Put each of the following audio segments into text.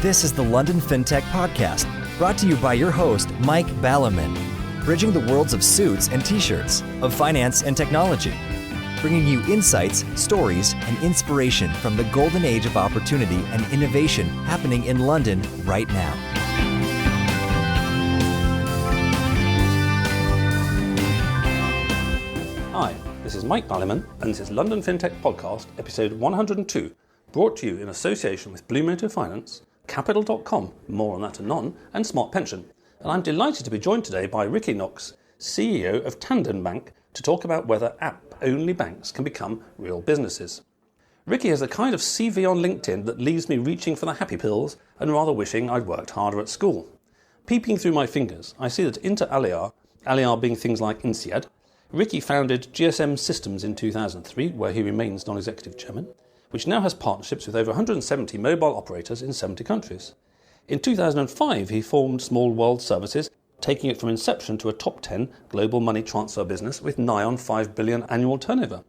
This is the London Fintech Podcast, brought to you by your host, Mike Ballerman, bridging the worlds of suits and t-shirts, of finance and technology, bringing you insights, stories, and inspiration from the golden age of opportunity and innovation happening in London right now. Hi, this is Mike Ballerman, and this is London Fintech Podcast, episode 102, brought to you in association with Blue Motor Finance, Capital.com, more on that anon, and Smart Pension. And I'm delighted to be joined today by Knox, CEO of Tandem Bank, to talk about whether app-only banks can become real businesses. Ricky has a kind of CV on LinkedIn that leaves me reaching for the happy pills and rather wishing I'd worked harder at school. Peeping through my fingers, I see that inter alia being things like INSEAD, Ricky founded GSM Systems in 2003, where he remains non-executive chairman, which now has partnerships with over 170 mobile operators in 70 countries. In 2005, he formed Small World Services, taking it from inception to a top 10 global money transfer business with nigh on 5 billion annual turnover.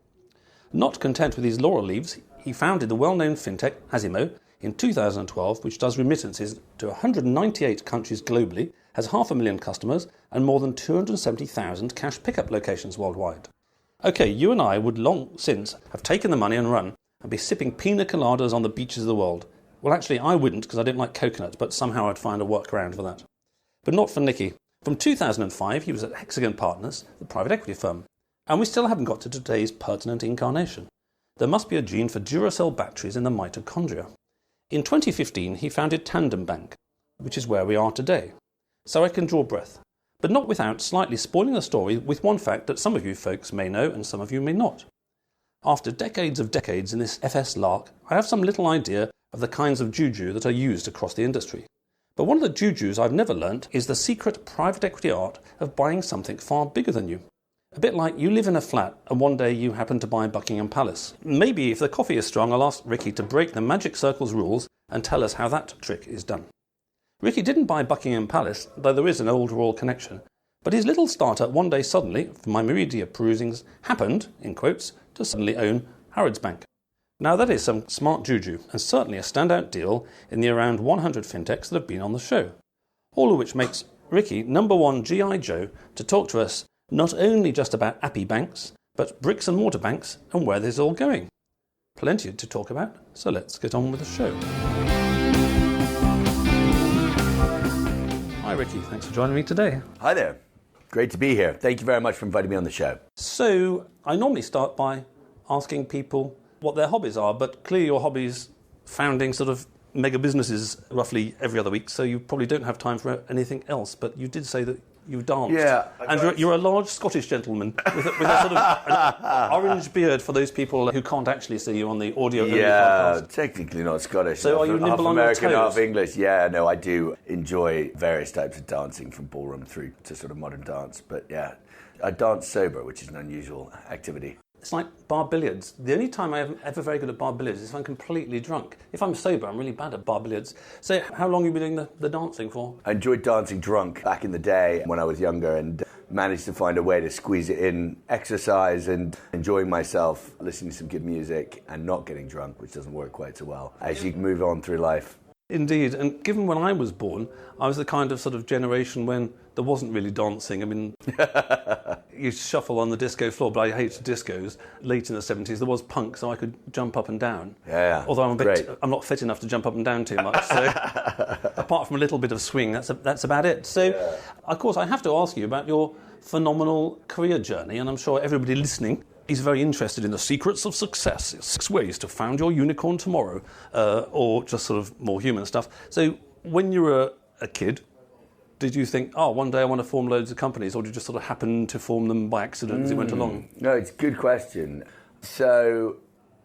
Not content with his laurel leaves, he founded the well-known Fintech Azimo in 2012, which does remittances to 198 countries globally, has 500,000 customers and more than 270,000 cash pickup locations worldwide. Okay, you and I would long since have taken the money and run and be sipping pina coladas on the beaches of the world. Well, actually, I wouldn't because I don't like coconut, but somehow I'd find a workaround for that. But not for Nicky. From 2005, he was at Hexagon Partners, the private equity firm. And we still haven't got to today's pertinent incarnation. There must be a gene for Duracell batteries in the mitochondria. In 2015, he founded Tandem Bank, which is where we are today. So I can draw breath, but not without slightly spoiling the story with one fact that some of you folks may know and some of you may not. After decades in this FS lark, I have some little idea of the kinds of juju that are used across the industry. But one of the jujus I've never learnt is the secret private equity art of buying something far bigger than you. A bit like you live in a flat and one day you happen to buy Buckingham Palace. Maybe if the coffee is strong, I'll ask Ricky to break the Magic Circle's rules and tell us how that trick is done. Ricky didn't buy Buckingham Palace, though there is an old royal connection. But his little startup one day suddenly, from my media perusings, happened, in quotes, to suddenly own Harrods Bank. Now that is some smart juju, and certainly a standout deal in the around 100 fintechs that have been on the show. All of which makes Ricky number one G.I. Joe to talk to us not only just about appy banks, but bricks and mortar banks and where this is all going. Plenty to talk about, so let's get on with the show. Hi Ricky, thanks for joining me today. Hi there. Great to be here. Thank you very much for inviting me on the show. So, I normally start by asking people what their hobbies are, but clearly your hobby's founding sort of mega businesses roughly every other week, so you probably don't have time for anything else, but you did say that you danced. Yeah. And you're a large Scottish gentleman with a sort of an orange beard for those people who can't actually see you on the audio only podcast. Yeah, technically not Scottish. So are you half nimble on American, your toes? half English. Yeah, no, I do enjoy various types of dancing, from ballroom through to sort of modern dance. But yeah, I dance sober, which is an unusual activity. It's like bar billiards. The only time I'm ever very good at bar billiards is if I'm completely drunk. If I'm sober, I'm really bad at bar billiards. So how long have you been doing the dancing for? I enjoyed dancing drunk back in the day when I was younger, and managed to find a way to squeeze it in exercise and enjoying myself, listening to some good music and not getting drunk, which doesn't work quite so well as you move on through life. Indeed, and given when I was born, I was the kind of sort of generation when there wasn't really dancing. I mean, you shuffle on the disco floor, but I hated discos. Late in the 70s, there was punk, so I could jump up and down. Yeah. Although I'm not fit enough to jump up and down too much. So apart from a little bit of swing, that's about it. So, Of course, I have to ask you about your phenomenal career journey, and I'm sure everybody listening is very interested in the secrets of success. 6 ways to found your unicorn tomorrow, or just sort of more human stuff. So when you were a kid, did you think, one day I want to form loads of companies, or did you just sort of happen to form them by accident as it went along? No, it's a good question. So,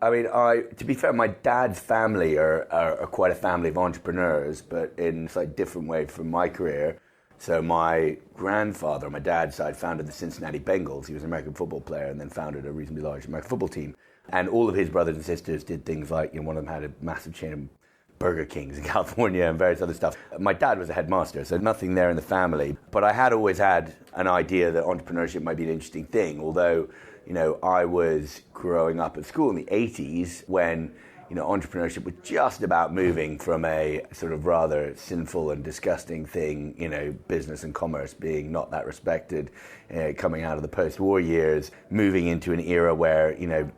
I mean, to be fair, my dad's family are quite a family of entrepreneurs, but in a slightly different way from my career. So my grandfather on my dad's side founded the Cincinnati Bengals. He was an American football player and then founded a reasonably large American football team. And all of his brothers and sisters did things like, one of them had a massive chain of Burger Kings in California and various other stuff. My dad was a headmaster, so nothing there in the family. But I had always had an idea that entrepreneurship might be an interesting thing, although, I was growing up at school in the 80s when entrepreneurship was just about moving from a sort of rather sinful and disgusting thing, business and commerce being not that respected, coming out of the post-war years, moving into an era where,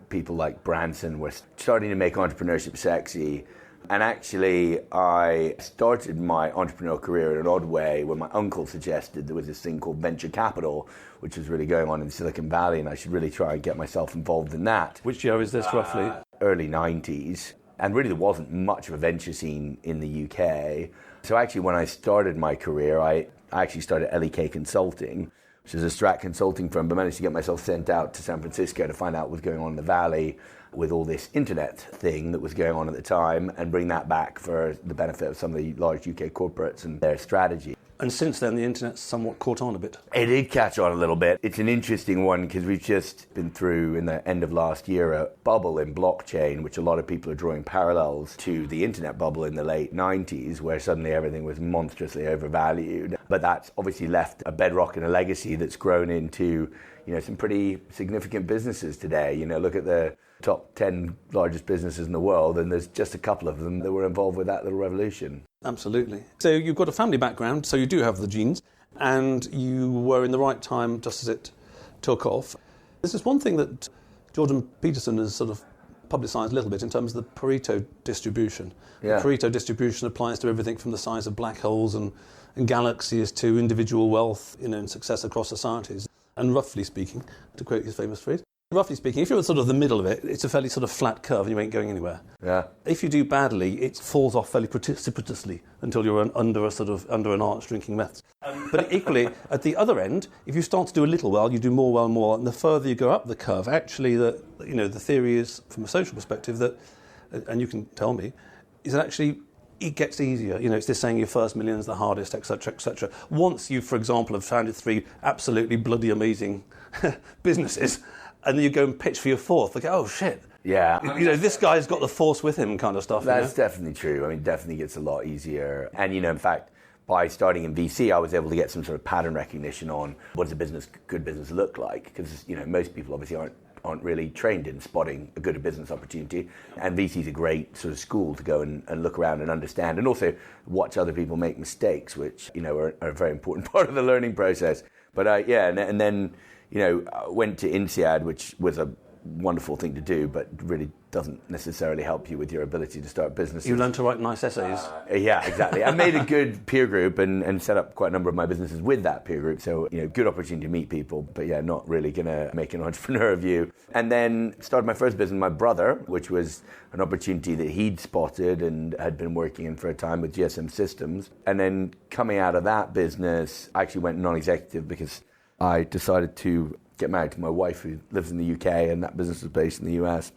people like Branson were starting to make entrepreneurship sexy. And actually, I started my entrepreneurial career in an odd way when my uncle suggested there was this thing called venture capital, which was really going on in Silicon Valley, and I should really try and get myself involved in that. Which year is this roughly? Early 90s. And really there wasn't much of a venture scene in the UK. So actually when I started my career, I actually started LEK Consulting, which is a strat consulting firm, but managed to get myself sent out to San Francisco to find out what was going on in the Valley with all this internet thing that was going on at the time, and bring that back for the benefit of some of the large UK corporates and their strategy. And since then, the internet's somewhat caught on a bit. It did catch on a little bit. It's an interesting one because we've just been through, in the end of last year, a bubble in blockchain, which a lot of people are drawing parallels to the internet bubble in the late 90s, where suddenly everything was monstrously overvalued. But that's obviously left a bedrock and a legacy that's grown into, some pretty significant businesses today. Look at the top 10 largest businesses in the world, and there's just a couple of them that were involved with that little revolution. Absolutely. So you've got a family background, so you do have the genes, and you were in the right time just as it took off. This is one thing that Jordan Peterson has sort of publicised a little bit in terms of the Pareto distribution. Yeah. The Pareto distribution applies to everything from the size of black holes and galaxies to individual wealth, and success across societies. And roughly speaking, to quote his famous phrase, roughly speaking, if you're at sort of the middle of it, it's a fairly sort of flat curve and you ain't going anywhere. Yeah. If you do badly, it falls off fairly precipitously until you're under an arch drinking meth. But equally, at the other end, if you start to do a little well, you do more well and more, and the further you go up the curve, actually, the theory is, from a social perspective, that, and you can tell me, is that actually it gets easier. It's this saying your first million is the hardest, etc., etc. Once you, for example, have founded 3 absolutely bloody amazing businesses, and then you go and pitch for your 4th, like, oh shit. Yeah. This guy's got the force with him kind of stuff. That's definitely true. Definitely gets a lot easier. And, in fact, by starting in VC, I was able to get some sort of pattern recognition on what does a good business look like? Because, most people obviously aren't really trained in spotting a good business opportunity. And VC is a great sort of school to go and look around and understand, and also watch other people make mistakes, which, are a very important part of the learning process. But, and then, went to INSEAD, which was a wonderful thing to do, but really doesn't necessarily help you with your ability to start businesses. You learn to write nice essays. Yeah, exactly. I made a good peer group and set up quite a number of my businesses with that peer group. So, good opportunity to meet people, but not really going to make an entrepreneur of you. And then started my first business, my brother, which was an opportunity that he'd spotted and had been working in for a time with GSM Systems. And then coming out of that business, I actually went non-executive because I decided to get married to my wife, who lives in the UK, and that business was based in the US.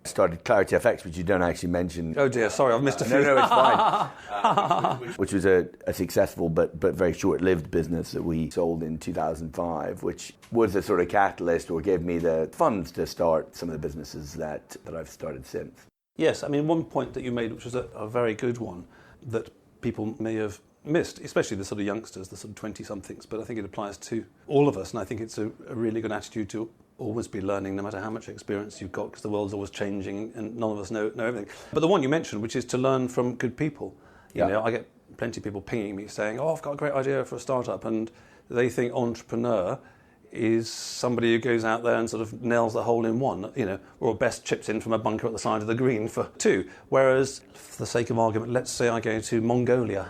Started Clarity FX, which you don't actually mention. Oh dear, sorry, I've missed a few. No, it's fine. Which was a successful but very short-lived business that we sold in 2005, which was a sort of catalyst, or gave me the funds to start some of the businesses that I've started since. Yes, one point that you made, which was a very good one, that people may have missed, especially the sort of youngsters, the sort of 20-somethings, but I think it applies to all of us, and I think it's a really good attitude to always be learning, no matter how much experience you've got, because the world's always changing and none of us know everything. But the one you mentioned, which is to learn from good people. I get plenty of people pinging me saying, oh, I've got a great idea for a startup, and they think entrepreneur is somebody who goes out there and sort of nails the hole in one, or best chips in from a bunker at the side of the green for 2. Whereas, for the sake of argument, let's say I go to Mongolia.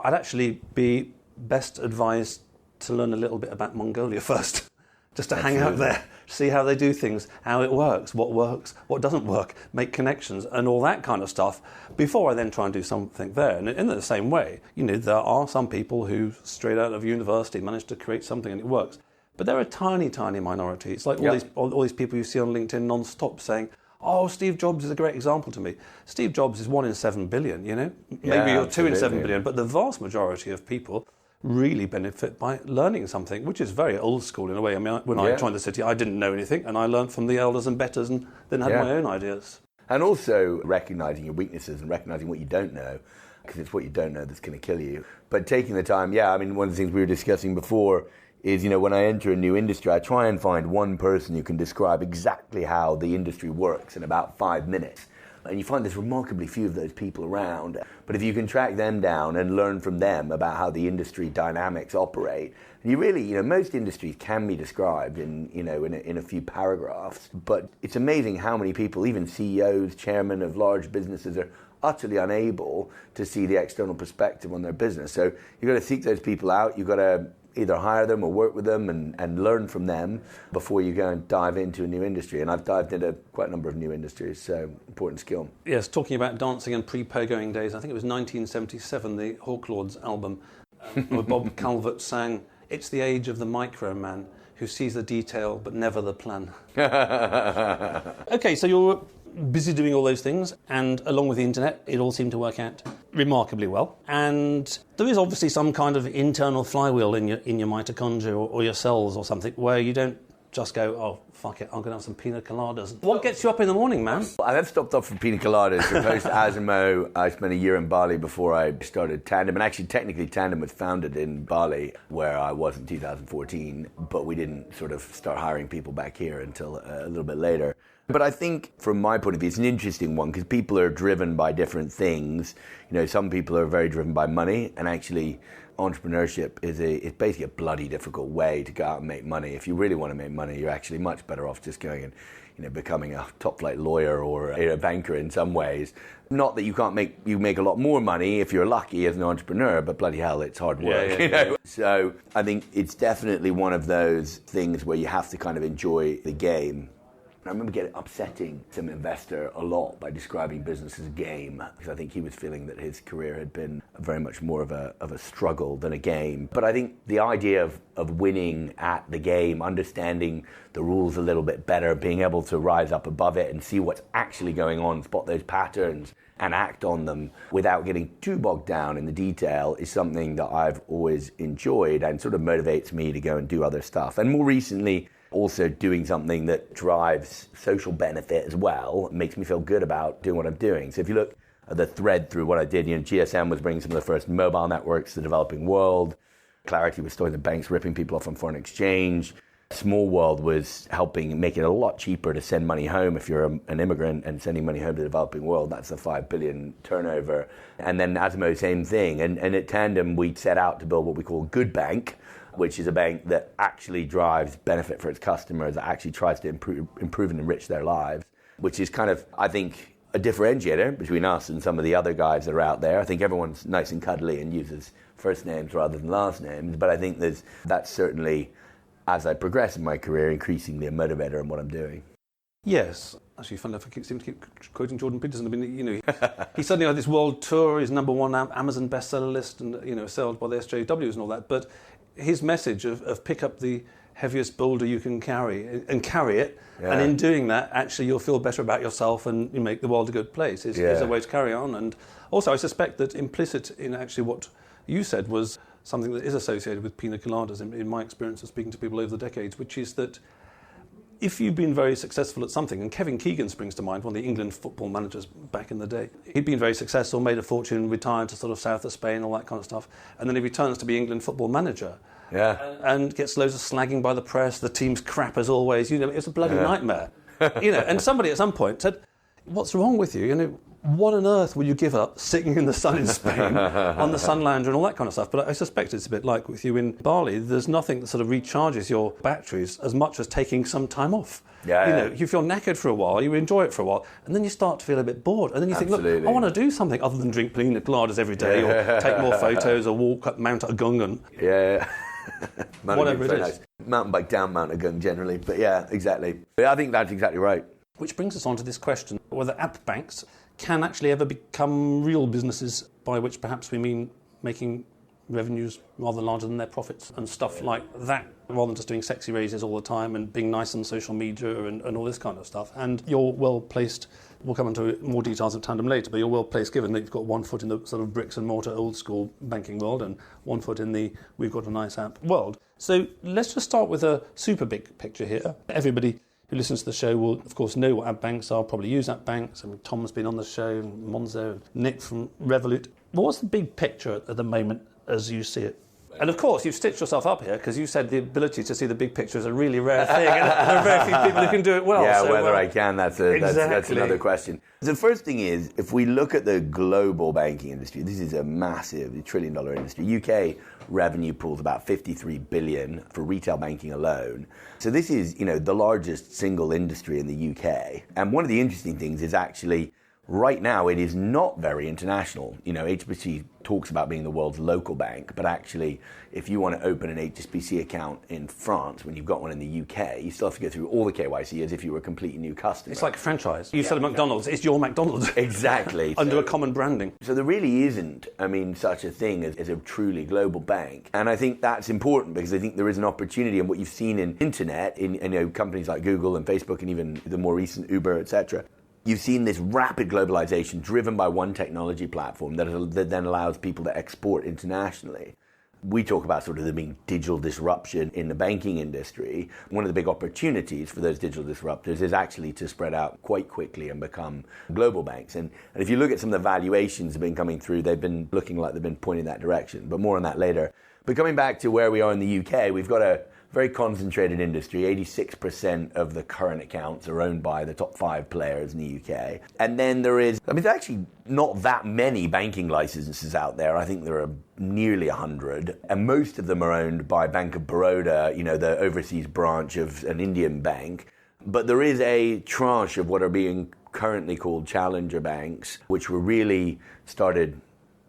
I'd actually be best advised to learn a little bit about Mongolia first, just to hang out there, see how they do things, how it works, what doesn't work, make connections and all that kind of stuff, before I then try and do something there. And in the same way, there are some people who, straight out of university, manage to create something and it works. But they're a tiny, tiny minority. It's like all these people you see on LinkedIn non-stop saying, oh, Steve Jobs is a great example to me. Steve Jobs is 1 in 7 billion, Maybe you're 2 in 7 billion, but the vast majority of people really benefit by learning something, which is very old school in a way. When I joined the city, I didn't know anything, and I learned from the elders and betters and then had my own ideas. And also recognising your weaknesses and recognising what you don't know, because it's what you don't know that's going to kill you. But taking the time, one of the things we were discussing before is, when I enter a new industry, I try and find one person who can describe exactly how the industry works in about 5 minutes. And you find there's remarkably few of those people around. But if you can track them down and learn from them about how the industry dynamics operate, and you really, most industries can be described in a few paragraphs. But it's amazing how many people, even CEOs, chairmen of large businesses, are utterly unable to see the external perspective on their business. So you've got to seek those people out. You've got to either hire them or work with them and learn from them before you go and dive into a new industry. And I've dived into quite a number of new industries, so important skill. Yes, talking about dancing and pre-pogoing days, I think it was 1977, the Hawklords album, where Bob Calvert sang, "It's the age of the micro man who sees the detail but never the plan." Okay, so you're busy doing all those things, and along with the internet, it all seemed to work out remarkably well. And there is obviously some kind of internal flywheel in your mitochondria or your cells or something, where you don't just go, oh, fuck it, I'm going to have some pina coladas. What gets you up in the morning, man? I have stopped off for pina coladas. Post Azimo, I spent a year in Bali before I started Tandem. And actually, technically, Tandem was founded in Bali, where I was in 2014. But we didn't sort of start hiring people back here until a little bit later. But I think, from my point of view, it's an interesting one because people are driven by different things. Some people are very driven by money, and actually, entrepreneurship is basically a bloody difficult way to go out and make money. If you really want to make money, you're actually much better off just going and becoming a top-flight lawyer or a banker in some ways. Not that you make a lot more money if you're lucky as an entrepreneur, but bloody hell, it's hard work. Yeah. So I think it's definitely one of those things where you have to kind of enjoy the game. I remember upsetting some investor a lot by describing business as a game, because I think he was feeling that his career had been very much more of a struggle than a game. But I think the idea of winning at the game, understanding the rules a little bit better, being able to rise up above it and see what's actually going on, spot those patterns and act on them without getting too bogged down in the detail is something that I've always enjoyed and sort of motivates me to go and do other stuff. And more recently, also doing something that drives social benefit as well, makes me feel good about doing what I'm doing. So if you look at the thread through what I did, GSM was bringing some of the first mobile networks to the developing world. Clarity was stopping the banks ripping people off on foreign exchange. Small World was helping make it a lot cheaper to send money home if you're an immigrant and sending money home to the developing world. That's a 5 billion turnover. And then Azimo, same thing. And at Tandem, we set out to build what we call a good bank, which is a bank that actually drives benefit for its customers, that actually tries to improve and enrich their lives, which is kind of, I think, a differentiator between us and some of the other guys that are out there. I think everyone's nice and cuddly and uses first names rather than last names, but I think that's certainly, as I progress in my career, increasingly a motivator in what I'm doing. Yes. Actually, funny enough, I seem to keep quoting Jordan Peterson. I mean, he suddenly had this world tour, his number one Amazon bestseller list, and sold by the SJWs and all that. But his message of pick up the heaviest boulder you can carry and carry it, and in doing that, actually, you'll feel better about yourself and you make the world a good place is a way to carry on. And also, I suspect that implicit in actually what you said was something that is associated with pina coladas in my experience of speaking to people over the decades, which is that if you've been very successful at something, and Kevin Keegan springs to mind, one of the England football managers back in the day, he'd been very successful, made a fortune, retired to sort of south of Spain, all that kind of stuff, and then he returns to be England football manager and gets loads of slagging by the press, the team's crap as always, it's a bloody nightmare. And somebody at some point said, what's wrong with you? What on earth will you give up sitting in the sun in Spain on the sun lounger and all that kind of stuff? But I suspect it's a bit like with you in Bali. There's nothing that sort of recharges your batteries as much as taking some time off. You feel knackered for a while, you enjoy it for a while, and then you start to feel a bit bored. And then you think, look, I want to do something other than drink pina coladas every day or take more photos or walk up Mount Agungan. Whatever it is. Nice. Mountain bike down Mount Agung generally. But yeah, exactly. I think that's exactly right. Which brings us on to this question, whether app banks can actually ever become real businesses, by which perhaps we mean making revenues rather larger than their profits and stuff like that, rather than just doing sexy raises all the time and being nice on social media and all this kind of stuff. And you're well placed, we'll come into more details of Tandem later, but you're well placed given that you've got one foot in the sort of bricks and mortar old school banking world and one foot in the we've got a nice app world. So let's just start with a super big picture here. Everybody who listens to the show will, of course, know what app banks are, probably use app banks. I mean, Tom's been on the show, Monzo, Nick from Revolut. But what's the big picture at the moment as you see it? And of course, you've stitched yourself up here because you said the ability to see the big picture is a really rare thing, and there are very few people who can do it well. Yeah, so, whether I can, that's another question. The first thing is, if we look at the global banking industry, this is a massive $1 trillion industry. UK revenue pools about 53 billion for retail banking alone. So this is, the largest single industry in the UK. And one of the interesting things is actually, right now, it is not very international. HSBC talks about being the world's local bank, but actually, if you want to open an HSBC account in France when you've got one in the UK, you still have to go through all the KYC as if you were a completely new customer. It's like a franchise. You sell a McDonald's, it's your McDonald's. Exactly. Under a common branding. So there really isn't, such a thing as a truly global bank. And I think that's important because I think there is an opportunity, and what you've seen in internet, in companies like Google and Facebook and even the more recent Uber, etc., you've seen this rapid globalization driven by one technology platform that then allows people to export internationally. We talk about sort of there being digital disruption in the banking industry. One of the big opportunities for those digital disruptors is actually to spread out quite quickly and become global banks. And if you look at some of the valuations that have been coming through, they've been looking like they've been pointing that direction. But more on that later. But coming back to where we are in the UK, we've got a very concentrated industry. 86% of the current accounts are owned by the top 5 players in the UK. And then there's actually not that many banking licenses out there. I think there are nearly 100. And most of them are owned by Bank of Baroda, the overseas branch of an Indian bank. But there is a tranche of what are being currently called challenger banks, which were really started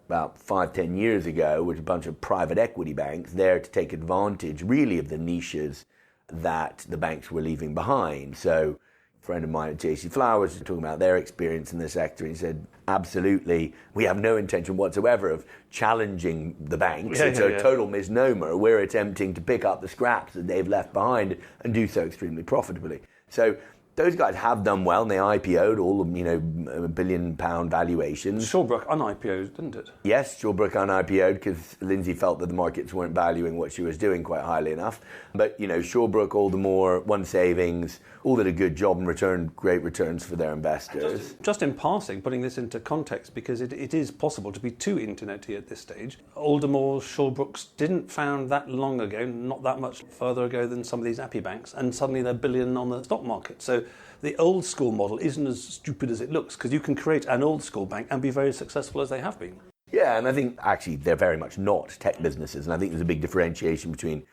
about 5-10 years ago, with a bunch of private equity banks there to take advantage really of the niches that the banks were leaving behind. So a friend of mine at JC Flowers was talking about their experience in the sector, and he said, absolutely, we have no intention whatsoever of challenging the banks. It's a total misnomer. We're attempting to pick up the scraps that they've left behind and do so extremely profitably. So those guys have done well, and they IPO'd all of, £1 billion valuations. Shawbrook un-IPO'd, didn't it? Yes, Shawbrook un-IPO'd because Lindsay felt that the markets weren't valuing what she was doing quite highly enough. But, Shawbrook, Aldermore, One Savings, all did a good job and returned great returns for their investors. Just in passing, putting this into context, because it is possible to be too internety at this stage. Aldermore, Shawbrooks didn't found that long ago, not that much further ago than some of these appy banks, and suddenly they're billion on the stock market. So the old school model isn't as stupid as it looks, because you can create an old school bank and be very successful as they have been. Yeah, and I think actually they're very much not tech businesses, and I think there's a big differentiation between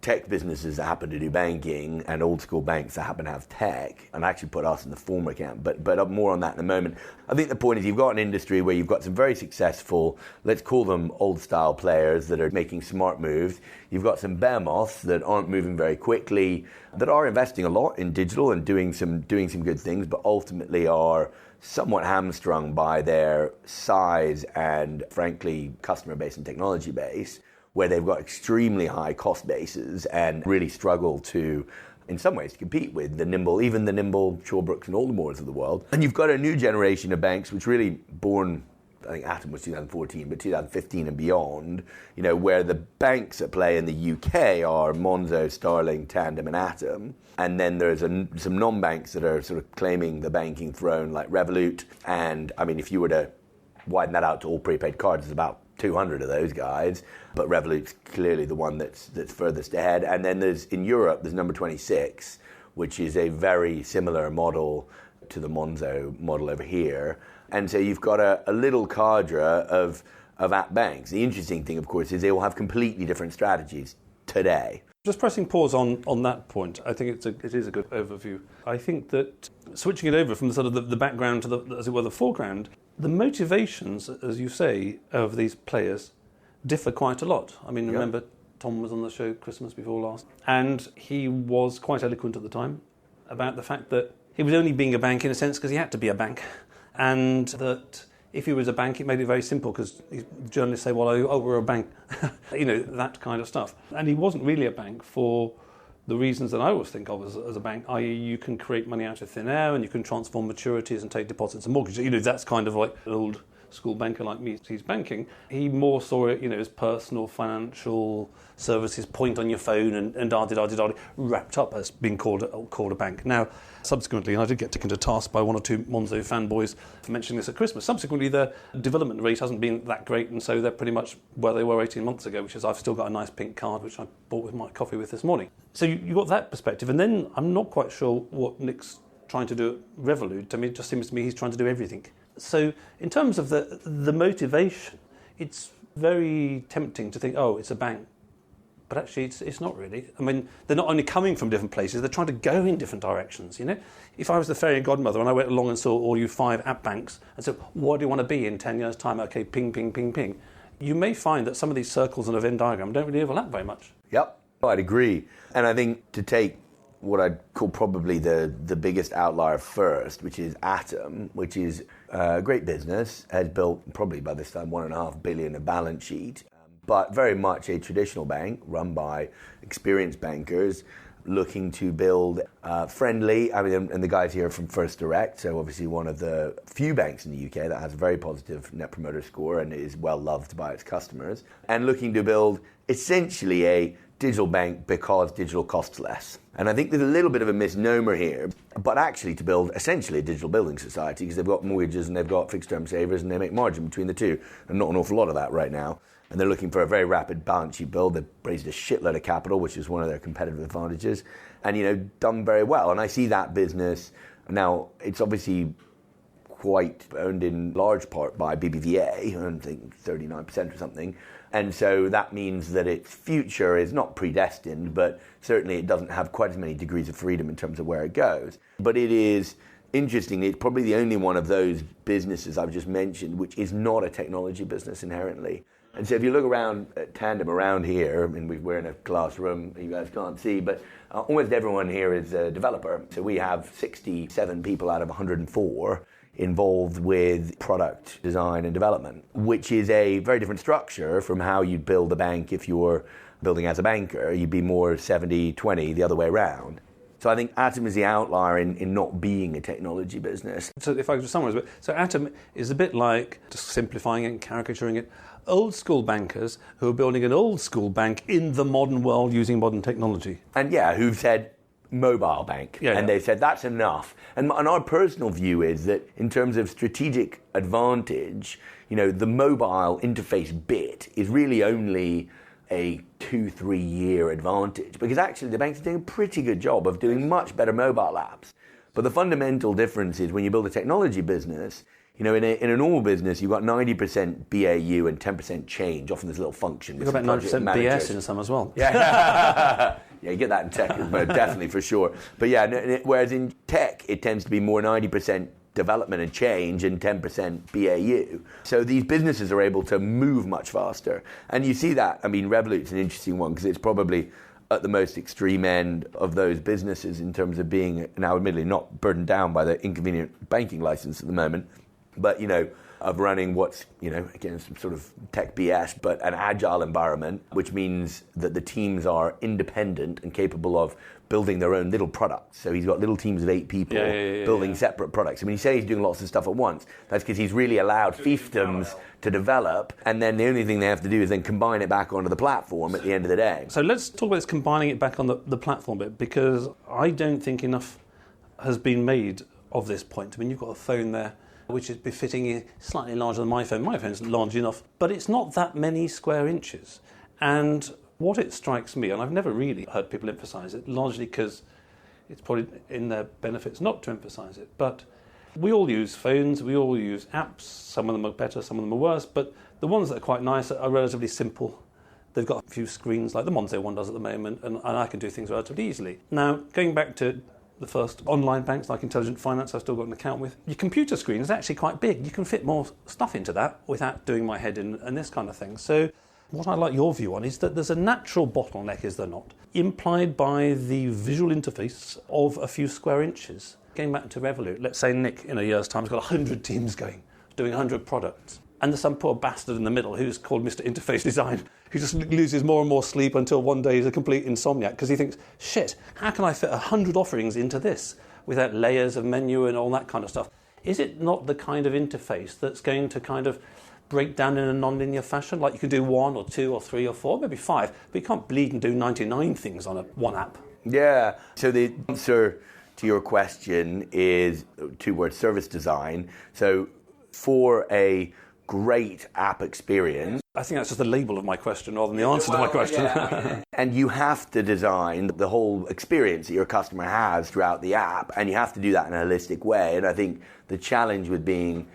tech businesses that happen to do banking and old school banks that happen to have tech, and I actually put us in the former camp, but more on that in a moment. I think the point is you've got an industry where you've got some very successful, let's call them old style players that are making smart moves. You've got some behemoths that aren't moving very quickly, that are investing a lot in digital and doing some good things, but ultimately are somewhat hamstrung by their size and, frankly, customer base and technology base, where they've got extremely high cost bases and really struggle to, in some ways, to compete with the nimble Shawbrooks and Aldermores of the world. And you've got a new generation of banks, which really born, I think Atom was 2014, but 2015 and beyond, where the banks at play in the UK are Monzo, Starling, Tandem and Atom. And then there's some non-banks that are sort of claiming the banking throne, like Revolut. And, if you were to widen that out to all prepaid cards, there's about 200 of those guys, but Revolut's clearly the one that's furthest ahead. And then in Europe, there's number 26, which is a very similar model to the Monzo model over here. And so you've got a little cadre of app banks. The interesting thing, of course, is they all have completely different strategies today. Just pressing pause on that point, I think it is a good overview. I think that switching it over from sort of the background to the foreground, the motivations, as you say, of these players differ quite a lot. Remember Tom was on the show Christmas before last, and he was quite eloquent at the time about the fact that he was only being a bank in a sense because he had to be a bank, and that if he was a bank, it made it very simple because journalists say, well, we're a bank, that kind of stuff. And he wasn't really a bank for the reasons that I always think of as a bank, i.e. you can create money out of thin air and you can transform maturities and take deposits and mortgages. That's kind of like an old school banker like me sees banking, he more saw it, as personal financial services, point on your phone and da-di-da-di-da, wrapped up as being called a bank. Now, subsequently, and I did get taken to task by one or two Monzo fanboys for mentioning this at Christmas, subsequently their development rate hasn't been that great, and so they're pretty much where they were 18 months ago, which is I've still got a nice pink card, which I bought with my coffee with this morning. So you got that perspective, and then I'm not quite sure what Nick's trying to do at Revolut. I mean, it just seems to me he's trying to do everything. So in terms of the motivation, it's very tempting to think, oh, it's a bank. But actually, it's not really. I mean, they're not only coming from different places, they're trying to go in different directions, If I was the fairy godmother and I went along and saw all you 5 app banks and said, what do you want to be in 10 years' time? Okay, ping, ping, ping, ping. You may find that some of these circles in a Venn diagram don't really overlap very much. Yep, I'd agree. And I think to take what I'd call probably the biggest outlier first, which is Atom, which is a great business, has built probably by this time $1.5 billion of balance sheet, but very much a traditional bank run by experienced bankers looking to build friendly. I mean, and the guys here are from First Direct, so obviously one of the few banks in the UK that has a very positive net promoter score and is well loved by its customers, and looking to build essentially a digital bank because digital costs less. And I think there's a little bit of a misnomer here, but actually to build essentially a digital building society, because they've got mortgages and they've got fixed term savers and they make margin between the two, and not an awful lot of that right now. And they're looking for a very rapid balance sheet build. They've raised a shitload of capital, which is one of their competitive advantages, and done very well. And I see that business now. It's obviously quite owned in large part by BBVA, I think 39% or something. And so that means that its future is not predestined, but certainly it doesn't have quite as many degrees of freedom in terms of where it goes. But it is interesting. It's probably the only one of those businesses I've just mentioned which is not a technology business inherently. And so if you look around at Tandem around here, I mean, we're in a classroom, you guys can't see, but almost everyone here is a developer. So we have 67 people out of 104 involved with product design and development, which is a very different structure from how you'd build a bank if you were building as a banker. You'd be more 70-20 the other way around. So I think Atom is the outlier in not being a technology business. So if I could just summarize a bit, so Atom is a bit like, just simplifying it and caricaturing it, old school bankers who are building an old school bank in the modern world using modern technology. And who've said mobile bank. And they said that's enough. And our personal view is that in terms of strategic advantage, the mobile interface bit is really only a 2-3 year advantage, because actually the banks are doing a pretty good job of doing much better mobile apps. But the fundamental difference is when you build a technology business, in a normal business, you've got 90% BAU and 10% change. Often there's a little function. You've got about 90% BS in some as well. Yeah, yeah, you get that in tech, definitely for sure. But whereas in tech, it tends to be more 90% development and change and 10% BAU. So these businesses are able to move much faster. And you see that, I mean, Revolut's an interesting one because it's probably at the most extreme end of those businesses in terms of being, now admittedly not burdened down by the inconvenient banking license at the moment, but, of running what's, again, some sort of tech BS, but an agile environment, which means that the teams are independent and capable of building their own little products. So he's got little teams of 8 people building separate products. I mean, you say he's doing lots of stuff at once. That's because he's really allowed fiefdoms to develop, and then the only thing they have to do is then combine it back onto the platform at the end of the day. So let's talk about this combining it back on the platform bit, because I don't think enough has been made of this point. I mean, you've got a phone there which is befitting slightly larger than my phone. My phone's large enough, but it's not that many square inches. And what it strikes me, and I've never really heard people emphasise it, largely because it's probably in their benefits not to emphasise it, but we all use phones, we all use apps. Some of them are better, some of them are worse, but the ones that are quite nice are relatively simple. They've got a few screens like the Monzo one does at the moment, and I can do things relatively easily. Now, going back to the first online banks like Intelligent Finance I've still got an account with, your computer screen is actually quite big. You can fit more stuff into that without doing my head in and this kind of thing. So what I'd like your view on is that there's a natural bottleneck, is there not, implied by the visual interface of a few square inches. Going back to Revolut, let's say Nick in a year's time has got 100 teams going, doing 100 products. And there's some poor bastard in the middle who's called Mr. Interface Design, who just loses more and more sleep until one day he's a complete insomniac because he thinks, shit, how can I fit 100 offerings into this without layers of menu and all that kind of stuff? is it not the kind of interface that's going to kind of break down in a non-linear fashion? Like you can do 1 or 2 or 3 or 4, maybe 5, but you can't bleed and do 99 things on one app. Yeah, so the answer to your question is two-word service design. So for a great app experience, I think that's just the label of my question rather than the answer to my question. Yeah. And you have to design the whole experience that your customer has throughout the app, and you have to do that in a holistic way. And I think the challenge with being,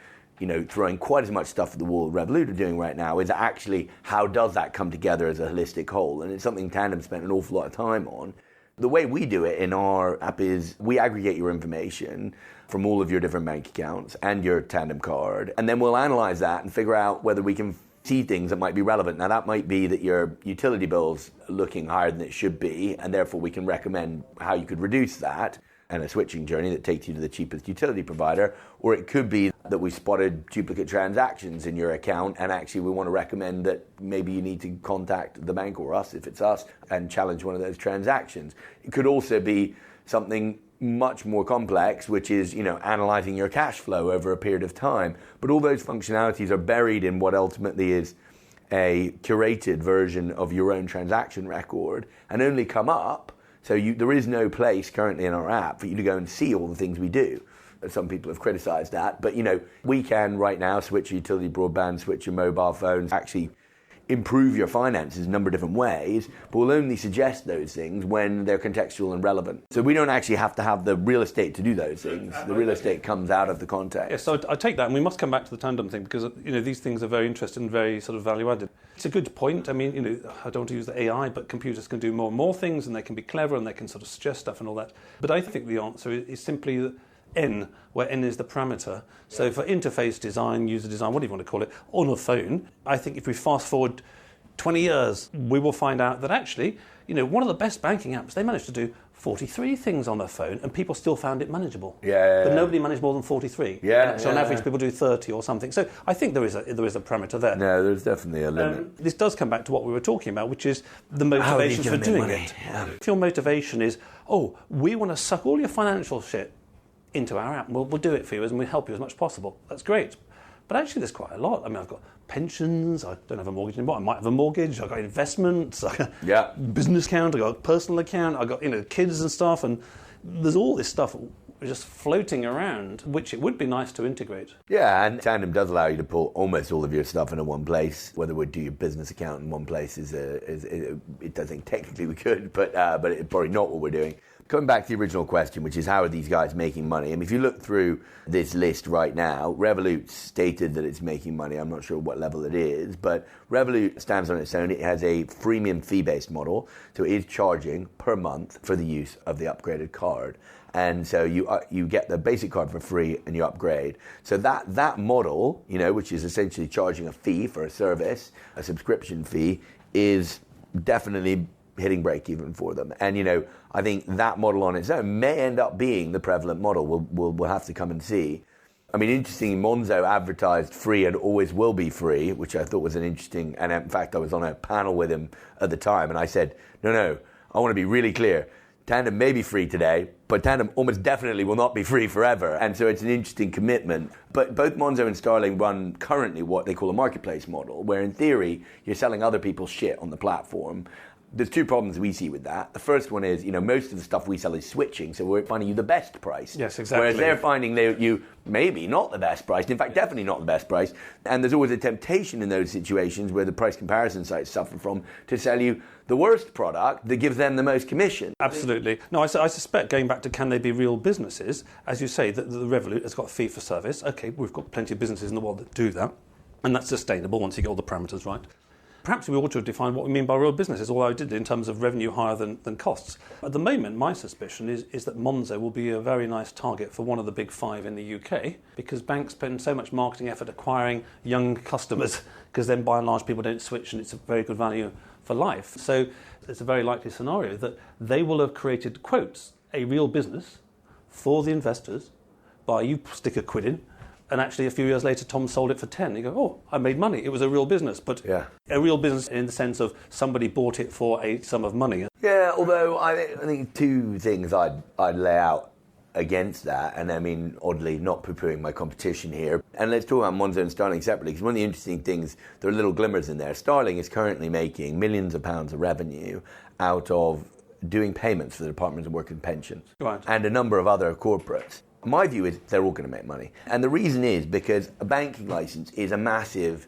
throwing quite as much stuff at the wall Revolut are doing right now is actually how does that come together as a holistic whole? And it's something Tandem spent an awful lot of time on. The way we do it in our app is we aggregate your information from all of your different bank accounts and your Tandem card, and then we'll analyze that and figure out whether we can see things that might be relevant. Now that might be that your utility bill's looking higher than it should be, and therefore we can recommend how you could reduce that and a switching journey that takes you to the cheapest utility provider. Or it could be that we spotted duplicate transactions in your account, and actually we want to recommend that maybe you need to contact the bank or us, if it's us, and challenge one of those transactions. It could also be something much more complex, which is, analyzing your cash flow over a period of time. But all those functionalities are buried in what ultimately is a curated version of your own transaction record, and only come up. So there is no place currently in our app for you to go and see all the things we do. Some people have criticized that, but we can right now switch your utility broadband, switch your mobile phones, actually improve your finances in a number of different ways, but we'll only suggest those things when they're contextual and relevant. So we don't actually have to have the real estate to do those things. The real estate comes out of the context. Yes, so I take that, and we must come back to the Tandem thing, because these things are very interesting and very sort of value-added. It's a good point. I mean, I don't want to use the AI, but computers can do more and more things, and they can be clever, and they can sort of suggest stuff and all that. But I think the answer is simply that N, where N is the parameter. So for interface design, user design, what do you want to call it, on a phone, I think if we fast forward 20 years, we will find out that actually, one of the best banking apps, they managed to do 43 things on their phone, and people still found it manageable. But nobody managed more than 43. So on average, people do 30 or something. So I think there is a parameter there. No, there's definitely a limit. This does come back to what we were talking about, which is the motivation for doing it. Yeah. If your motivation is, we want to suck all your financial shit into our app, we'll do it for you and we'll help you as much as possible. That's great. But actually, there's quite a lot. I mean, I've got pensions, I don't have a mortgage anymore, I might have a mortgage, I've got investments, I've got business account, I've got a personal account, I've got kids and stuff, and there's all this stuff just floating around, which it would be nice to integrate. Yeah, and Tandem does allow you to pull almost all of your stuff into one place. Whether we do your business account in one place it does think technically we could, but it's probably not what we're doing. Coming back to the original question, which is how are these guys making money? I mean, if you look through this list right now, Revolut stated that it's making money. I'm not sure what level it is, but Revolut stands on its own. It has a freemium fee-based model, so it is charging per month for the use of the upgraded card. And so you get the basic card for free and you upgrade. So that model, which is essentially charging a fee for a service, a subscription fee, is definitely hitting break even for them. And I think that model on its own may end up being the prevalent model. We'll have to come and see. I mean, interestingly, Monzo advertised free and always will be free, which I thought was an interesting, and in fact I was on a panel with him at the time, and I said, no, I want to be really clear. Tandem may be free today, but Tandem almost definitely will not be free forever. And so it's an interesting commitment. But both Monzo and Starling run currently what they call a marketplace model, where in theory, you're selling other people's shit on the platform. There's two problems we see with that. The first one is, most of the stuff we sell is switching, so we're finding you the best price. Yes, exactly. Whereas they're finding you maybe not the best price, in fact, definitely not the best price. And there's always a temptation in those situations where the price comparison sites suffer from to sell you the worst product that gives them the most commission. Absolutely. No, I suspect, going back to can they be real businesses, as you say, the Revolut has got fee for service. Okay, we've got plenty of businesses in the world that do that, and that's sustainable once you get all the parameters right. Perhaps we ought to define what we mean by real businesses, although I did in terms of revenue higher than costs. At the moment, my suspicion is that Monzo will be a very nice target for one of the big five in the UK, because banks spend so much marketing effort acquiring young customers, because then by and large people don't switch and it's a very good value for life. So it's a very likely scenario that they will have created, quotes, a real business for the investors by you stick a quid in, and actually a few years later Tom sold it for 10. You go, I made money. It was a real business. But a real business in the sense of somebody bought it for a sum of money. Yeah, although I think two things I'd lay out against that, and I mean, oddly, not poo-pooing my competition here. And let's talk about Monzo and Starling separately, because one of the interesting things, there are little glimmers in there. Starling is currently making millions of pounds of revenue out of doing payments for the Department of Work and Pensions, right, and a number of other corporates. My view is they're all going to make money. And the reason is because a banking license is a massive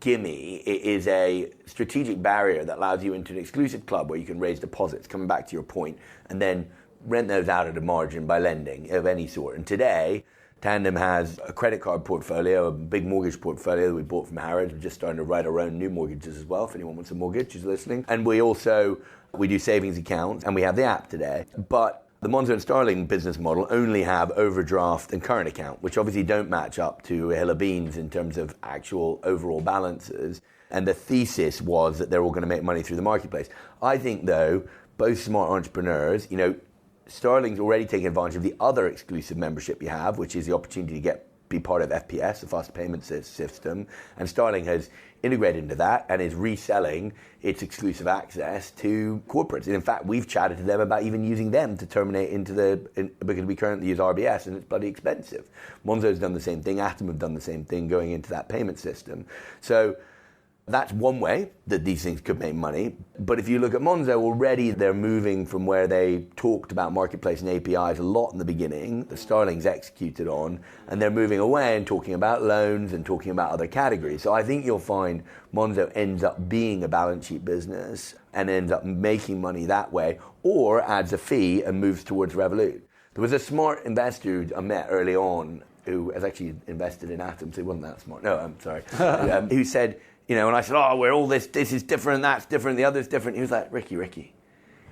gimme. It is a strategic barrier that allows you into an exclusive club where you can raise deposits, coming back to your point, and then rent those out at a margin by lending of any sort. And today, Tandem has a credit card portfolio, a big mortgage portfolio that we bought from Harrods. We're just starting to write our own new mortgages as well, if anyone wants a mortgage who's listening. And we do savings accounts, and we have the app today. But the Monzo and Starling business model only have overdraft and current account, which obviously don't match up to a hill of beans in terms of actual overall balances. And the thesis was that they're all going to make money through the marketplace. I think, though, both smart entrepreneurs, Starling's already taking advantage of the other exclusive membership you have, which is the opportunity to be part of FPS, the fast payment system. And Starling has integrated into that and is reselling its exclusive access to corporates. And in fact, we've chatted to them about even using them to terminate because we currently use RBS and it's bloody expensive. Monzo's done the same thing. Atom have done the same thing going into that payment system. So that's one way that these things could make money. But if you look at Monzo, already they're moving from where they talked about marketplace and APIs a lot in the beginning, the Starling's executed on, and they're moving away and talking about loans and talking about other categories. So I think you'll find Monzo ends up being a balance sheet business and ends up making money that way, or adds a fee and moves towards Revolut. There was a smart investor I met early on who has actually invested in Atom, so he wasn't that smart. No, I'm sorry. Who said, and I said, we're all this is different, that's different, the other's different. He was like, Ricky,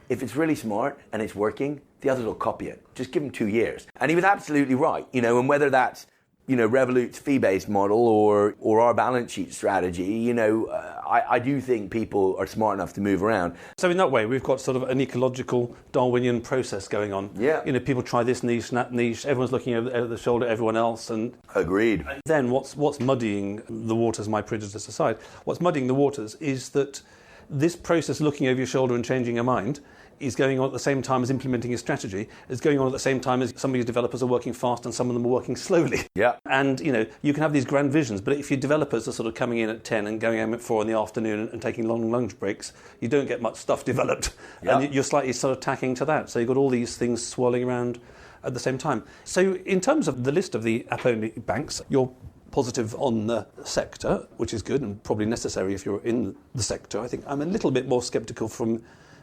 if it's really smart and it's working, the others will copy it. Just give them 2 years. And he was absolutely right, and whether that's, Revolut's fee-based model or our balance sheet strategy, I do think people are smart enough to move around. So in that way, we've got sort of an ecological Darwinian process going on. Yeah. People try this niche and that niche, everyone's looking over the shoulder at everyone else. And Agreed. And then what's muddying the waters, my prejudice aside, what's muddying the waters is that this process, looking over your shoulder and changing your mind, is going on at the same time as implementing your strategy, is going on at the same time as some of your developers are working fast and some of them are working slowly. Yeah. And, you can have these grand visions, but if your developers are sort of coming in at 10 and going home at 4 in the afternoon and taking long lunch breaks, you don't get much stuff developed. Yeah. And you're slightly sort of tacking to that. So you've got all these things swirling around at the same time. So in terms of the list of the app-only banks, you're positive on the sector, which is good and probably necessary if you're in the sector. I think I'm a little bit more sceptical from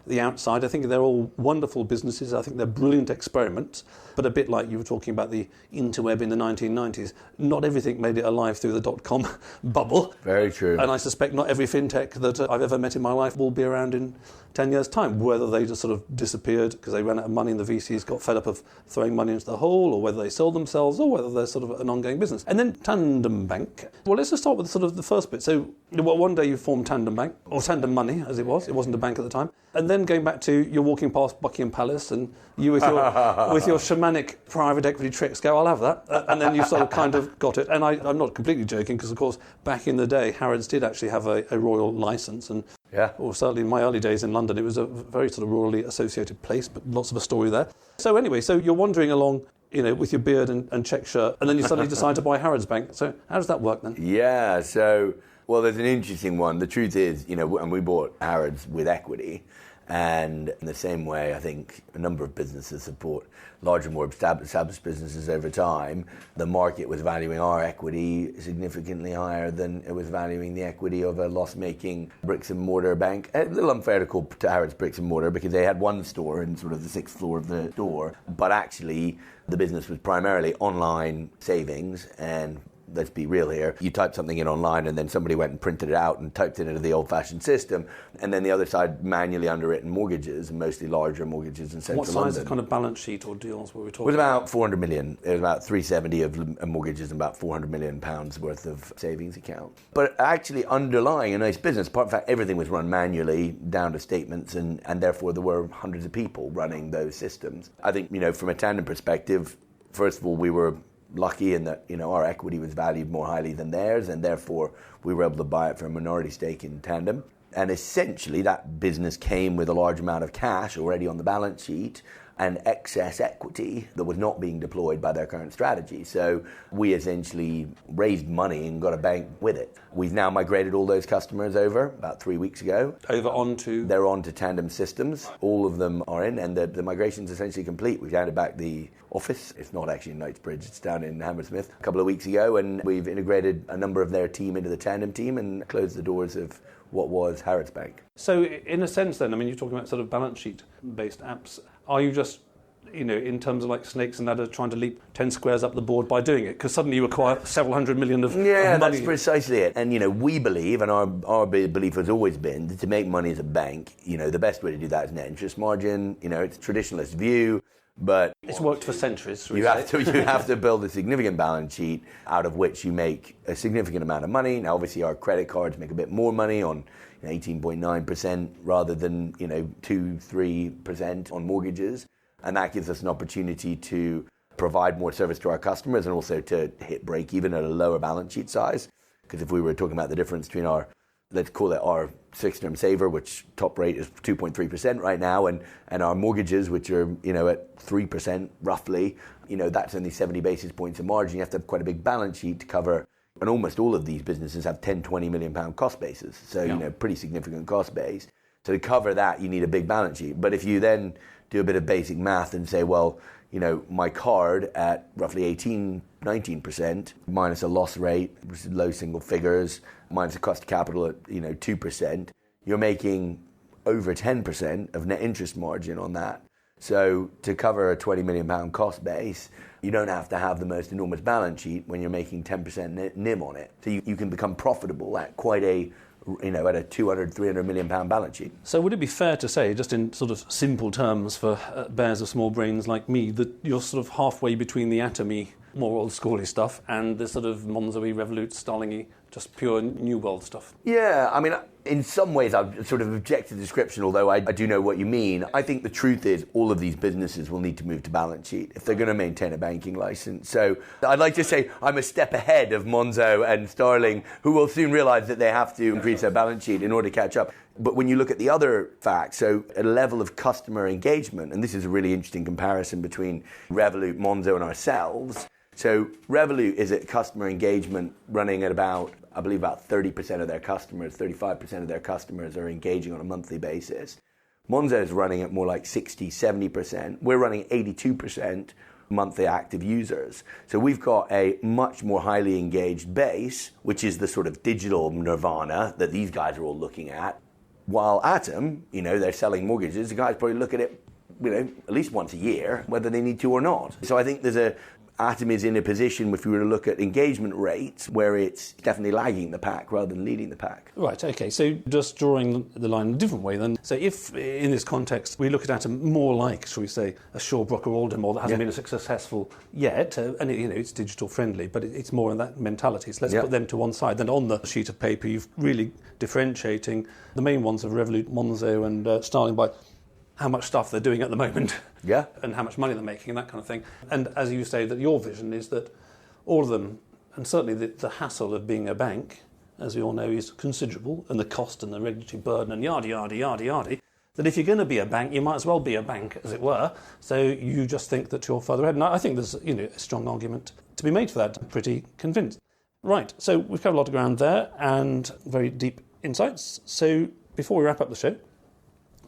the outside. I think they're all wonderful businesses. I think they're brilliant experiments, but a bit like you were talking about the interweb in the 1990s, not everything made it alive through the dot-com bubble. Very true. And I suspect not every fintech that I've ever met in my life will be around in 10 years' time, whether they just sort of disappeared because they ran out of money and the VCs got fed up of throwing money into the hole, or whether they sold themselves, or whether they're sort of an ongoing business. And then Tandem Bank. Well, let's just start with sort of the first bit. So one day you formed Tandem Bank, or Tandem Money as it was. It wasn't a bank at the time. And then going back to you're walking past Buckingham Palace and you with your shamanic private equity tricks go, I'll have that. And then you sort of kind of got it. And I'm not completely joking because, of course, back in the day, Harrods did actually have a royal licence. And or certainly in my early days in London, it was a very sort of royally associated place, but lots of a story there. So anyway, so you're wandering along, with your beard and check shirt, and then you suddenly decide to buy Harrods Bank. So how does that work then? Yeah, so, well, there's an interesting one. The truth is, and we bought Harrods with equity, and in the same way, I think a number of businesses support larger, more established businesses over time. The market was valuing our equity significantly higher than it was valuing the equity of a loss-making bricks and mortar bank. A little unfair to call Harrods bricks and mortar because they had one store in sort of the 6th floor of the store, but actually the business was primarily online savings. And let's be real here, you type something in online and then somebody went and printed it out and typed it into the old-fashioned system, and then the other side manually underwritten mortgages, and mostly larger mortgages in central London. What size of kind of balance sheet or deals were we talking? It was about 400 million. It was about 370 of mortgages and about 400 million pounds worth of savings account. But actually underlying a nice business, apart from the fact everything was run manually down to statements, and therefore there were hundreds of people running those systems. I think, from a Tandem perspective, first of all, we were lucky in that, our equity was valued more highly than theirs, and therefore we were able to buy it for a minority stake in Tandem. And essentially that business came with a large amount of cash already on the balance sheet, and excess equity that was not being deployed by their current strategy. So we essentially raised money and got a bank with it. We've now migrated all those customers over about 3 weeks ago. Over onto? They're onto Tandem systems. All of them are in, and the migration's essentially complete. We've handed back the office. It's not actually in Knightsbridge, it's down in Hammersmith a couple of weeks ago, and we've integrated a number of their team into the Tandem team and closed the doors of what was Harrods Bank. So in a sense then, I mean, you're talking about sort of balance sheet-based apps. Are you just, in terms of like snakes and ladders, trying to leap 10 squares up the board by doing it? Because suddenly you acquire several hundred million of money. That's precisely it. And, we believe, and our belief has always been, that to make money as a bank, the best way to do that is net interest margin. It's a traditionalist view. But it's worked for centuries. You have to build a significant balance sheet out of which you make a significant amount of money. Now, obviously, our credit cards make a bit more money on 18.9% rather than 2-3% on mortgages, and that gives us an opportunity to provide more service to our customers and also to hit break even at a lower balance sheet size. Because if we were talking about the difference between our, let's call it our fixed-term saver, which top rate is 2.3% right now, and our mortgages, which are at 3% roughly, that's only 70 basis points of margin. You have to have quite a big balance sheet to cover, and almost all of these businesses have 10-20 million pound cost bases, so pretty significant cost base. So to cover that, you need a big balance sheet. But if you then do a bit of basic math and say, well, my card at roughly 19% minus a loss rate, which is low single figures, minus a cost of capital at 2%, you're making over 10% of net interest margin on that. So to cover a 20 million pound cost base, you don't have to have the most enormous balance sheet when you're making 10% NIM on it. So you can become profitable at quite a at a 200, 300 million pound balance sheet. So would it be fair to say, just in sort of simple terms for bears of small brains like me, that you're sort of halfway between the atomy, more old schooly stuff, and the sort of Monzo-y, Revolut, Starling-y, just pure new world stuff? Yeah, I mean, in some ways I've sort of objected to the description, although I do know what you mean. I think the truth is all of these businesses will need to move to balance sheet if they're going to maintain a banking license. So I'd like to say I'm a step ahead of Monzo and Starling, who will soon realize that they have to increase their balance sheet in order to catch up. But when you look at the other facts, so a level of customer engagement, and this is a really interesting comparison between Revolut, Monzo and ourselves. So Revolut is at customer engagement running at about 30% of their customers, 35% of their customers are engaging on a monthly basis. Monzo is running at more like 60, 70%. We're running 82% monthly active users. So we've got a much more highly engaged base, which is the sort of digital nirvana that these guys are all looking at. While Atom, they're selling mortgages, the guys probably look at it, at least once a year, whether they need to or not. So I think Atom is in a position, if we were to look at engagement rates, where it's definitely lagging the pack rather than leading the pack. Right, okay, so just drawing the line in a different way then. So if, in this context, we look at Atom more like, shall we say, a Shawbrook or Aldermore that hasn't been successful yet, and it's digital friendly, but it's more in that mentality. So let's put them to one side. Then on the sheet of paper, you've really differentiating the main ones of Revolut, Monzo and Starling by how much stuff they're doing at the moment, and how much money they're making and that kind of thing. And as you say, that your vision is that all of them, and certainly the hassle of being a bank, as we all know, is considerable, and the cost and the regulatory burden and yada, that if you're going to be a bank, you might as well be a bank, as it were. So you just think that you're further ahead. And I think there's a strong argument to be made for that. I'm pretty convinced. Right, so we've covered a lot of ground there and very deep insights. So before we wrap up the show,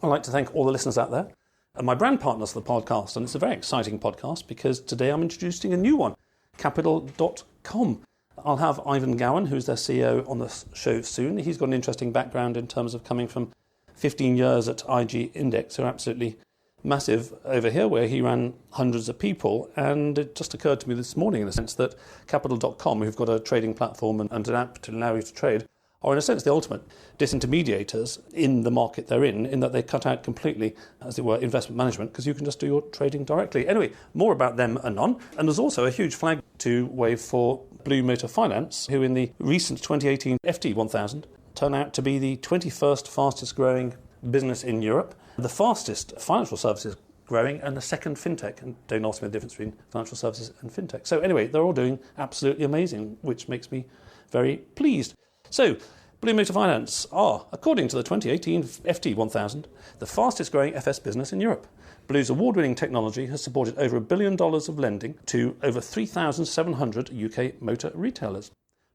I'd like to thank all the listeners out there and my brand partners for the podcast. And it's a very exciting podcast because today I'm introducing a new one, Capital.com. I'll have Ivan Gowan, who's their CEO, on the show soon. He's got an interesting background in terms of coming from 15 years at IG Index, who are absolutely massive over here, where he ran hundreds of people. And it just occurred to me this morning, in the sense that Capital.com, who've got a trading platform and an app to allow you to trade, are in a sense the ultimate disintermediators in the market they're in that they cut out completely, as it were, investment management, because you can just do your trading directly. Anyway, more about them anon. And there's also a huge flag to wave for Blue Motor Finance, who in the recent 2018 FT1000 turn out to be the 21st fastest growing business in Europe, the fastest financial services growing, and the second fintech. And don't ask me the difference between financial services and fintech. So anyway, they're all doing absolutely amazing, which makes me very pleased. So, Blue Motor Finance are, according to the 2018 FT1000, the fastest growing FS business in Europe, Blue's award-winning technology has supported over $1 billion of lending to over 3,700 UK motor retailers.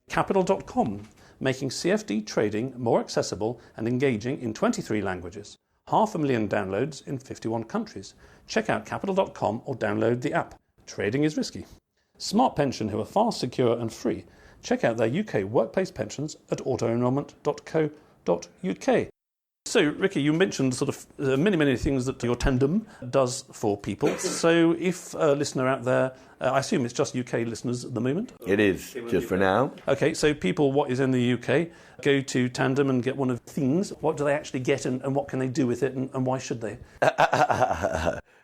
Capital.com, making CFD trading more accessible and engaging in 23 languages. 500,000 downloads in 51 countries. Check out capital.com or download the app. Trading is risky. Smart Pension, who are fast, secure and free. Check out their UK workplace pensions at autoenrolment.co.uk. So, Ricky, you mentioned sort of many things that your Tandem does for people. So if a listener out there, I assume it's just UK listeners at the moment? It is, just for now. Okay, so people, what is in the UK, go to Tandem and get one of the things. What do they actually get and what can they do with it and why should they?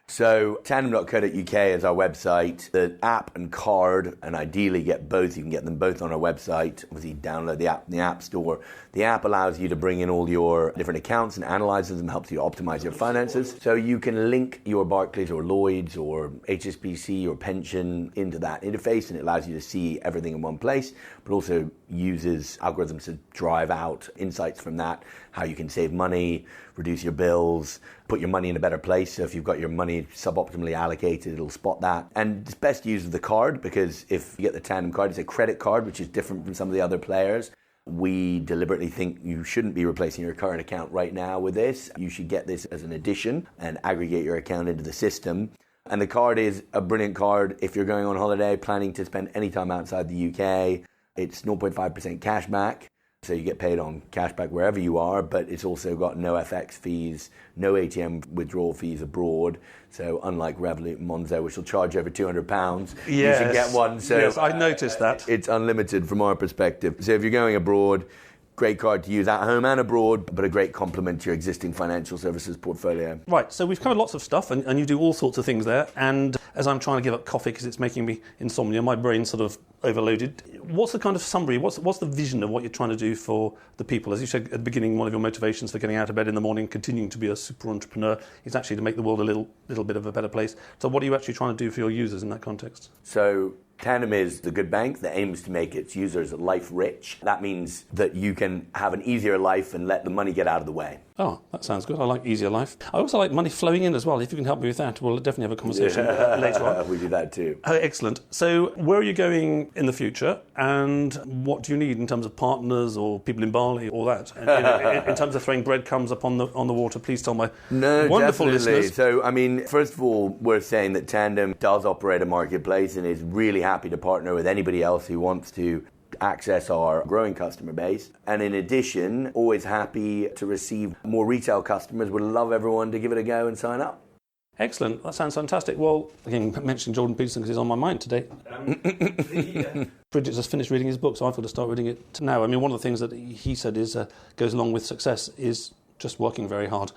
So tandem.co.uk is our website. The app and card, and ideally get both. You can get them both on our website. Obviously, download the app in the App Store. The app allows you to bring in all your different accounts and analyzes them, helps you optimize your finances. So you can link your Barclays or Lloyds or HSBC or pension into that interface, and it allows you to see everything in one place, but also uses algorithms to drive out insights from that, how you can save money, reduce your bills, put your money in a better place. So if you've got your money suboptimally allocated, it'll spot that. And it's best used with the card, because if you get the Tandem card, it's a credit card, which is different from some of the other players. We deliberately think you shouldn't be replacing your current account right now with this. You should get this as an addition and aggregate your account into the system. And the card is a brilliant card if you're going on holiday, planning to spend any time outside the UK. It's 0.5% cash back. So you get paid on cashback wherever you are, but it's also got no FX fees, no ATM withdrawal fees abroad. So unlike Revolut and Monzo, which will charge over £200, yes. You should get one. So yes, I noticed that. It's unlimited from our perspective. So if you're going abroad, great card to use at home and abroad, but a great complement to your existing financial services portfolio. Right, so we've covered lots of stuff, and you do all sorts of things there. And as I'm trying to give up coffee because it's making me insomnia, my brain's sort of overloaded. What's the kind of summary? What's the vision of what you're trying to do for the people? As you said at the beginning, one of your motivations for getting out of bed in the morning, continuing to be a super entrepreneur, is actually to make the world a little bit of a better place. So what are you actually trying to do for your users in that context? So Tandem is the good bank that aims to make its users life rich. That means that you can have an easier life and let the money get out of the way. Oh, that sounds good. I like easier life. I also like money flowing in as well. If you can help me with that, we'll definitely have a conversation later on. We do that too. Excellent. So where are you going in the future, and what do you need in terms of partners or people in Bali, all that? And, in terms of throwing breadcrumbs up on the water, please tell my wonderful listeners. So, I mean, first of all, we're saying that Tandem does operate a marketplace and is really happy to partner with anybody else who wants to access our growing customer base. And in addition, always happy to receive more retail customers. Would love everyone to give it a go and sign up. Excellent. That sounds fantastic. Well, again, mentioning Jordan Peterson because he's on my mind today. Bridget's just finished reading his book, so I've got to start reading it now. I mean, one of the things that he said is goes along with success is just working very hard,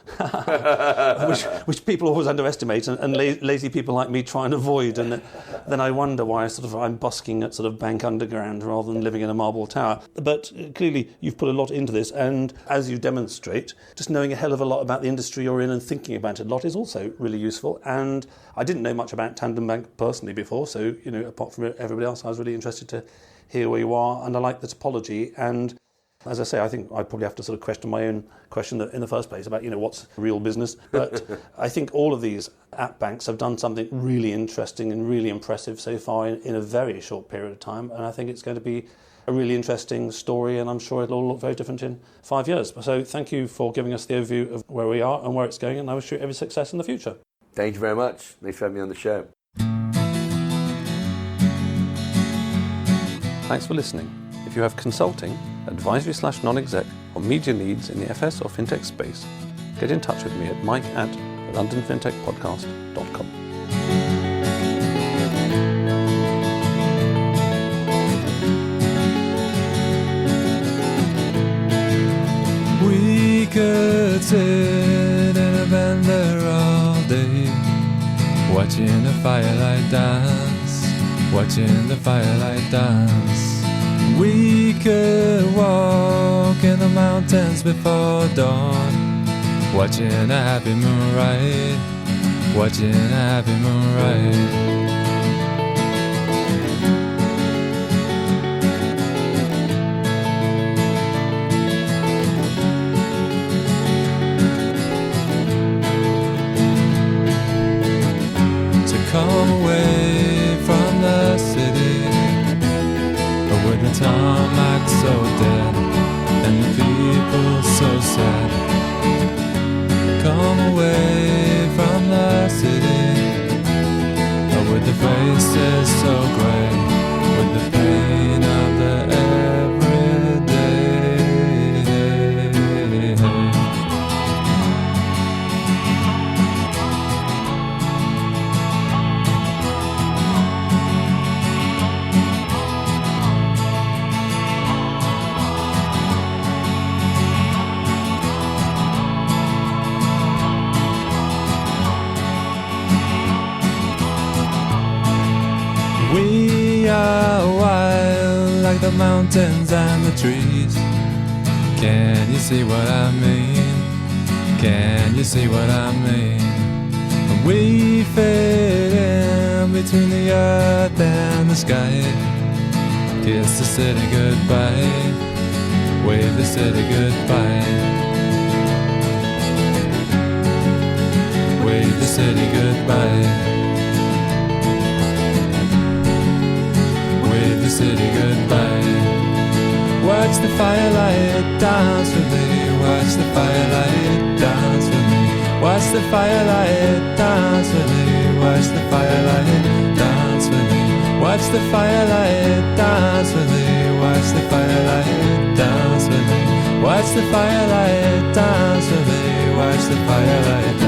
which people always underestimate, and lazy people like me try and avoid. And then I wonder why I'm busking at sort of Bank Underground rather than living in a marble tower. But clearly you've put a lot into this, and as you demonstrate, just knowing a hell of a lot about the industry you're in and thinking about it a lot is also really useful. And I didn't know much about Tandem Bank personally before, so apart from everybody else, I was really interested to hear where you are, and I like the topology. And as I say, I think I probably have to sort of question my own question in the first place about, what's real business. But I think all of these app banks have done something really interesting and really impressive so far in a very short period of time. And I think it's going to be a really interesting story, and I'm sure it'll all look very different in 5 years. So thank you for giving us the overview of where we are and where it's going, and I wish you every success in the future. Thank you very much. Thanks for having me on the show. Thanks for listening. If you have consulting, advisory/non-exec or media needs in the FS or fintech space, get in touch with me at mike@londonfintechpodcast.com. We could sit in a bender all day, watching the firelight dance, watching the firelight dance. We could walk in the mountains before dawn, watching a happy moonrise, watching a happy moonrise. tarmac so dead, and the people so sad. Come away from the city, with the faces so grey, with the pain of the everyday. We are wild like the mountains and the trees. Can you see what I mean? Can you see what I mean? We fade in between the earth and the sky. Kiss the city goodbye, wave the city goodbye, wave the city goodbye. Wave the city goodbye. Watch the firelight dance with me. Watch the firelight dance with me. Watch the firelight dance with me. Watch the firelight dance with me. Watch the firelight dance with me. Watch the firelight dance with me. Watch the firelight dance with me. Watch the firelight dance.